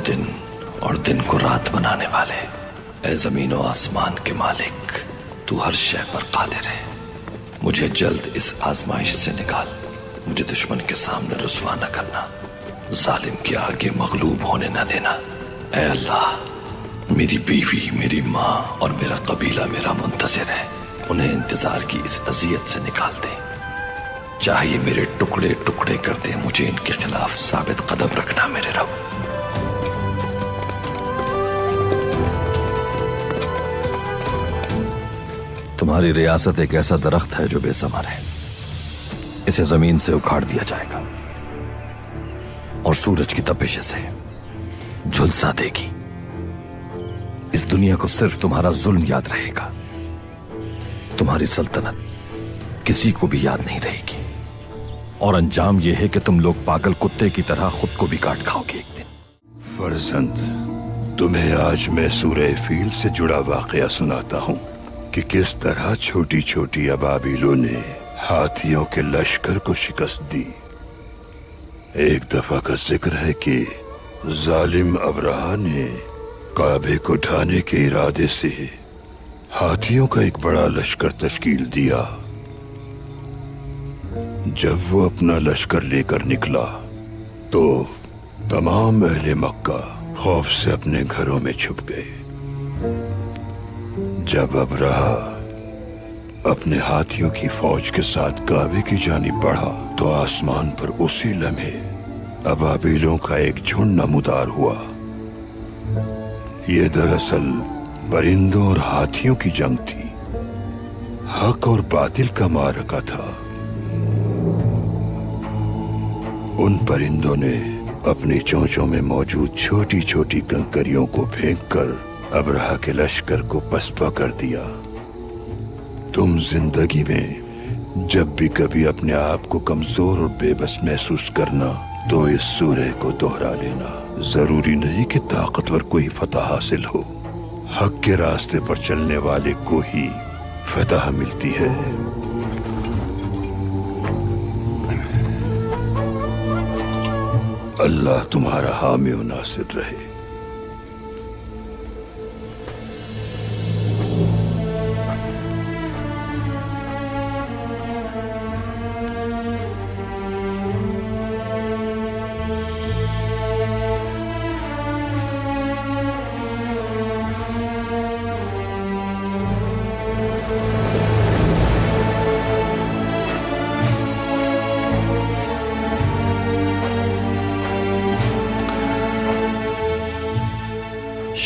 दिन और दिन को रात बनाने वाले, ए जमीन और आसमान के मालिक, तू हर शय पर कादिर है। मुझे जल्द इस आजमाइश से निकाल, मुझे दुश्मन के सामने रुसवा न करना, जालिम के आगे मगलूब होने न देना। ए अल्लाह, मेरी बीवी, मेरी माँ और मेरा कबीला मेरा मुंतजिर है, उन्हें इंतजार की इस अजियत से निकाल दे। चाहिए मेरे टुकड़े टुकड़े कर दे, मुझे इनके खिलाफ साबित कदम रखना मेरे रब। तुम्हारी रियासत एक ऐसा दरख्त है जो बेसमर है, इसे जमीन से उखाड़ दिया जाएगा और सूरज की तपिश से झुलसा देगी। इस दुनिया को सिर्फ तुम्हारा जुल्म याद रहेगा, तुम्हारी सल्तनत किसी को भी याद नहीं रहेगी, और अंजाम यह है कि तुम लोग पागल कुत्ते की तरह खुद को भी काट खाओगे एक दिन। फर्जंद, तुम्हें आज मैं सूरह फील से जुड़ा वाकया सुनाता हूँ कि किस तरह छोटी छोटी अबाबिलों ने हाथियों के लश्कर को शिकस्त दी। एक दफा का जिक्र है कि जालिम अबरहा ने काबे को ढाने के इरादे से हाथियों का एक बड़ा लश्कर तश्कील दिया। जब वो अपना लश्कर लेकर निकला तो तमाम अहले मक्का खौफ से अपने घरों में छुप गए। जब अबरहा अपने हाथियों की फौज के साथ काबे की जानिब बढ़ा तो आसमान पर उसी लम्हे अबाबिलों का एक झुंड नमूदार हुआ। ये दरअसल परिंदों और हाथियों की जंग थी, हक और बातिल का मारका था। उन परिंदों ने अपनी चोंचों में मौजूद छोटी छोटी कंकरियों को फेंककर अबरहा के लश्कर को पसपा कर दिया। तुम जिंदगी में जब भी कभी अपने आप को कमजोर और बेबस महसूस करना तो इस सूरह को दोहरा लेना। जरूरी नहीं कि ताकतवर को ही फतह हासिल हो, हक के रास्ते पर चलने वाले को ही फतह मिलती है। अल्लाह तुम्हारा हामी और नासिर रहे।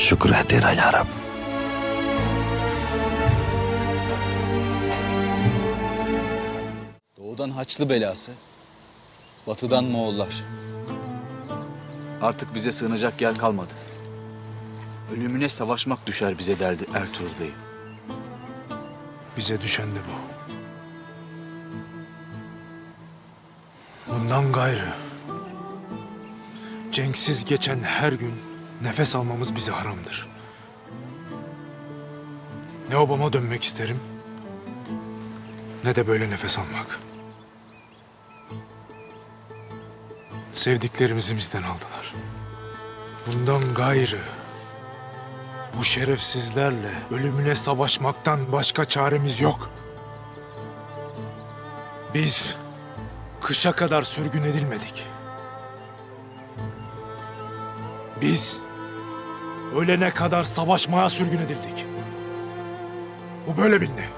शुक्र है तेरा या रब। Doğudan Haçlı belası, batıdan Moğollar. Artık bize sığınacak yer kalmadı. Ölümüne savaşmak düşer bize derdi Ertuğrul Bey. Bize düşen de bu. Bundan gayrı cenksiz geçen her gün nefes almamız bize haramdır. Ne obama dönmek isterim, ne de böyle nefes almak. Sevdiklerimizi bizden aldılar. Bundan gayrı bu şerefsizlerle ölümüne savaşmaktan başka çaremiz yok. Biz kışa kadar sürgün edilmedik. Biz ölene kadar savaşmaya sürgün edildik. Bu böyle bildi.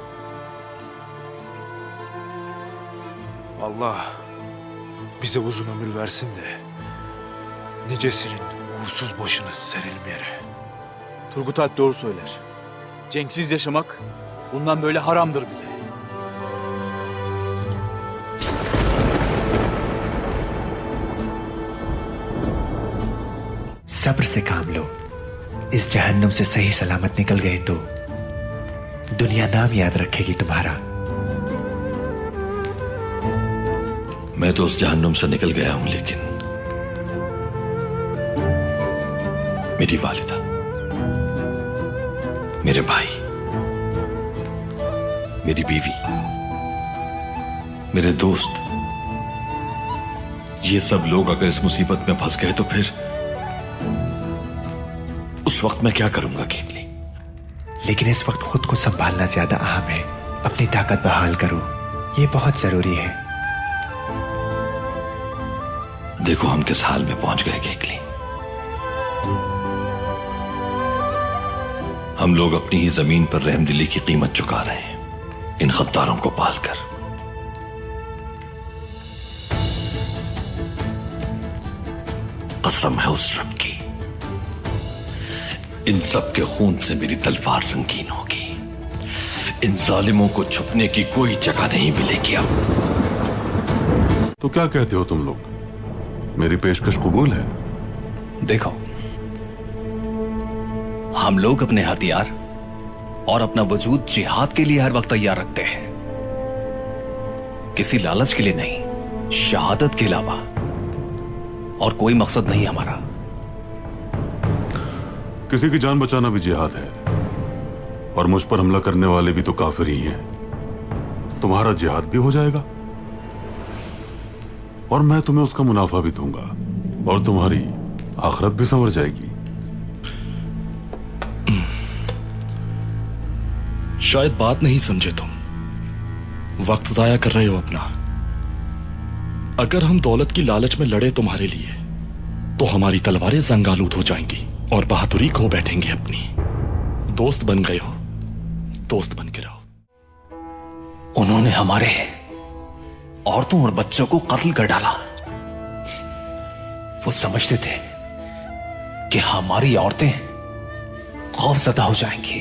Allah bize uzun ömür versin de nicesinin uğursuz başını serelim yere. Turgut Alp doğru söyler. Cenksiz yaşamak bundan böyle haramdır bize. सब्र से काम लो। इस जहन्नुम से सही सलामत निकल गए तो दुनिया नाम याद रखेगी तुम्हारा। मैं तो उस जहन्नुम से निकल गया हूं, लेकिन मेरी वालिदा, मेरे भाई, मेरी बीवी, मेरे दोस्त, ये सब लोग अगर इस मुसीबत में फंस गए तो फिर उस वक्त मैं क्या करूंगा केकली? लेकिन इस वक्त खुद को संभालना ज्यादा अहम है। अपनी ताकत बहाल करो, ये बहुत जरूरी है। देखो हम किस हाल में पहुंच गए केकली। हम लोग अपनी ही जमीन पर रहमदिली की कीमत चुका रहे हैं, इन गद्दारों को पालकर। कसम है उस रब की, इन सब के खून से मेरी तलवार रंगीन होगी। इन जालिमों को छुपने की कोई जगह नहीं मिलेगी अब। तो क्या कहते हो तुम लोग? मेरी पेशकश कबूल है? देखो, हम लोग अपने हथियार और अपना वजूद जिहाद के लिए हर वक्त तैयार रखते हैं, किसी लालच के लिए नहीं, शहादत के अलावा और कोई मकसद नहीं हमारा। किसी की जान बचाना भी जिहाद है, और मुझ पर हमला करने वाले भी तो काफिर ही हैं। तुम्हारा जिहाद भी हो जाएगा और मैं तुम्हें उसका मुनाफा भी दूंगा, और तुम्हारी आखिरत भी संवर जाएगी। शायद बात नहीं समझे तुम, वक्त जाया कर रहे हो अपना। अगर हम दौलत की लालच में लड़े तुम्हारे लिए, तो हमारी तलवारें जंगालूद हो जाएंगी और बहादुरी खो बैठेंगे अपनी। दोस्त बन गए हो, दोस्त बन के रहो। उन्होंने हमारे औरतों और बच्चों को कत्ल कर डाला। वो समझते थे कि हमारी औरतें खौफजदा हो जाएंगी।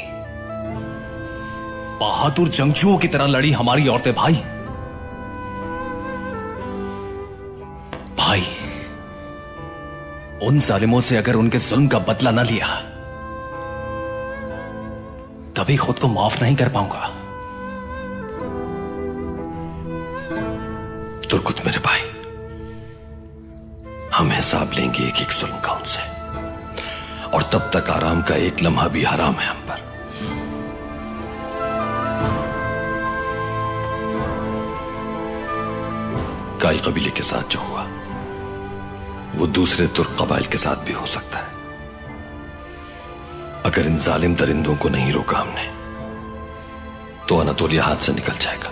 बहादुर जंगजुओं की तरह लड़ी हमारी औरतें भाई। भाई, उन जालिमों से अगर उनके जुल्म का बदला न लिया, कभी खुद को माफ नहीं कर पाऊंगा। तुर्कुत मेरे भाई, हम हिसाब लेंगे एक एक जुल्म का उनसे, और तब तक आराम का एक लम्हा भी हराम है हम पर। काई कबीले के साथ जो हुआ, वो दूसरे तुर्क कबाइल के साथ भी हो सकता है। अगर इन जालिम दरिंदों को नहीं रोका हमने, तो अनातोलिया हाथ से निकल जाएगा।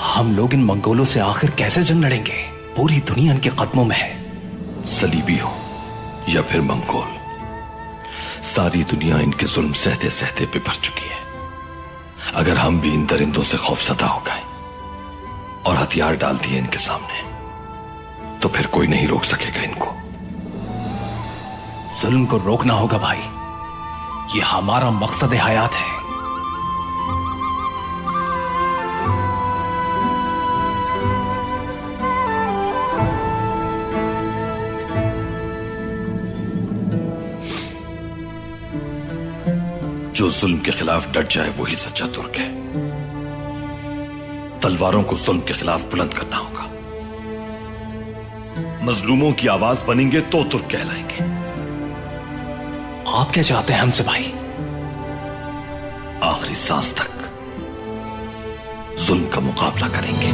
हम लोग इन मंगोलों से आखिर कैसे जंग लड़ेंगे? पूरी दुनिया इनके कदमों में है। सलीबी हो या फिर मंगोल, सारी दुनिया इनके जुल्म सहते सहते बिभर चुकी है। अगर हम भी इन दरिंदों से खौफजदा हो गए और हथियार डाल दिए इनके सामने, तो फिर कोई नहीं रोक सकेगा इनको। जुल्म को रोकना होगा भाई, ये हमारा मकसद हयात है। जो जुल्म के खिलाफ डट जाए वही सच्चा तुर्क है। तलवारों को जुल्म के खिलाफ बुलंद करना होगा। मजलूमों की आवाज बनेंगे तो तुर्क कहलाएंगे। आप क्या चाहते हैं हमसे भाई? आखिरी सांस तक जुल्म का मुकाबला करेंगे।